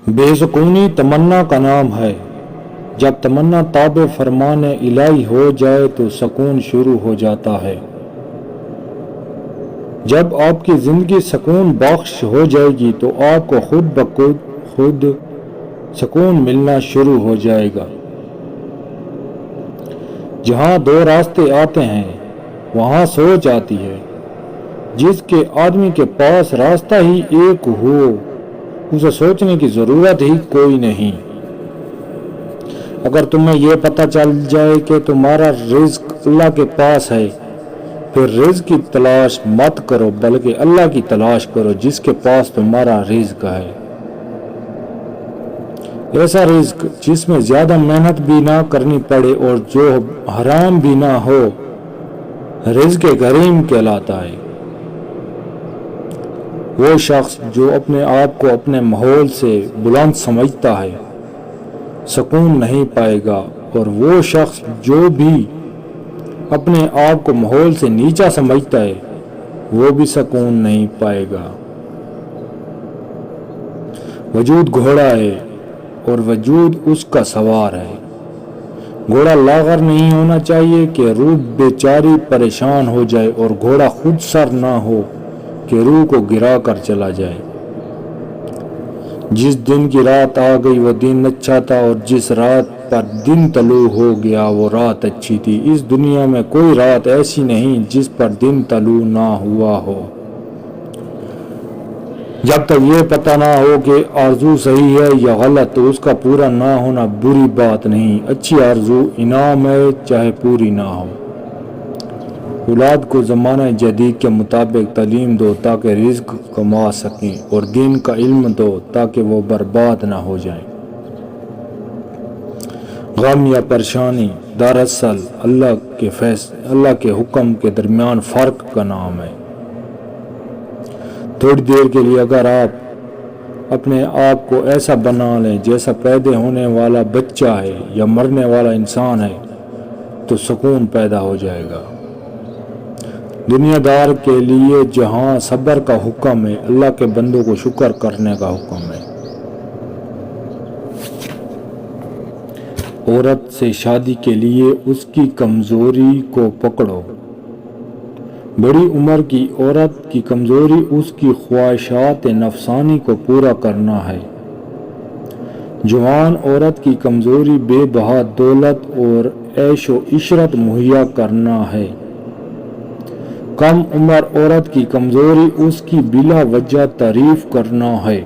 बेसुकूनी तमन्ना का नाम है। जब तमन्ना ताबे फरमाने इलाही हो जाए तो सुकून शुरू हो जाता है। जब आपकी ज़िंदगी सुकून बख्श हो जाएगी तो आपको खुद सुकून मिलना शुरू हो जाएगा। जहाँ दो रास्ते आते हैं वहाँ सोच आती है। जिसके आदमी के पास रास्ता ही एक हो उसे सोचने की ज़रूरत ही कोई नहीं। अगर तुम्हें यह पता चल जाए कि तुम्हारा रिज्क अल्लाह के पास है, फिर रिज्क की तलाश मत करो बल्कि अल्लाह की तलाश करो जिसके पास तुम्हारा रिज्क है। ऐसा रिज्क जिसमें ज़्यादा मेहनत भी ना करनी पड़े और जो हराम भी ना हो, रिज्क करीम कहलाता है। वो शख्स जो अपने आप को अपने माहौल से बुलंद समझता है सुकून नहीं पाएगा, और वो शख्स जो भी अपने आप को माहौल से नीचा समझता है वो भी सुकून नहीं पाएगा। वजूद घोड़ा है और वजूद उसका सवार है। घोड़ा लागर नहीं होना चाहिए कि रूह बेचारी परेशान हो जाए, और घोड़ा खुद सर ना हो कि रूह को गिरा कर चला जाए। जिस दिन की रात आ गई वो दिन अच्छा था, और जिस रात पर दिन तलू हो गया वो रात अच्छी थी। इस दुनिया में कोई रात ऐसी नहीं जिस पर दिन तलू ना हुआ हो। जब तक ये पता ना हो कि आरजू सही है या गलत तो उसका पूरा ना होना बुरी बात नहीं। अच्छी आरजू इनाम है चाहे पूरी ना हो। औलाद को ज़माना जदीद के मुताबिक तालीम दो ताकि रिज़्क कमा सकें, और दीन का इल्म दो ताकि वो बर्बाद ना हो जाए। गम या परेशानी दरअसल अल्लाह के हुक्म के दरमियान फ़र्क का नाम है। थोड़ी देर के लिए अगर आप अपने आप को ऐसा बना लें जैसा पैदा होने वाला बच्चा है या मरने वाला इंसान है तो सुकून पैदा हो जाएगा। दुनियादार के लिए जहाँ सब्र का हुक्म है, अल्लाह के बंदों को शुक्र करने का हुक्म है। औरत से शादी के लिए उसकी कमज़ोरी को पकड़ो। बड़ी उम्र की औरत की कमज़ोरी उसकी ख्वाहिशात नफसानी को पूरा करना है। जवान औरत की कमज़ोरी बेबहा दौलत और ऐशो इशरत मुहैया करना है। कम उम्र औरत की कमज़ोरी उसकी बिला वजह तारीफ करना है।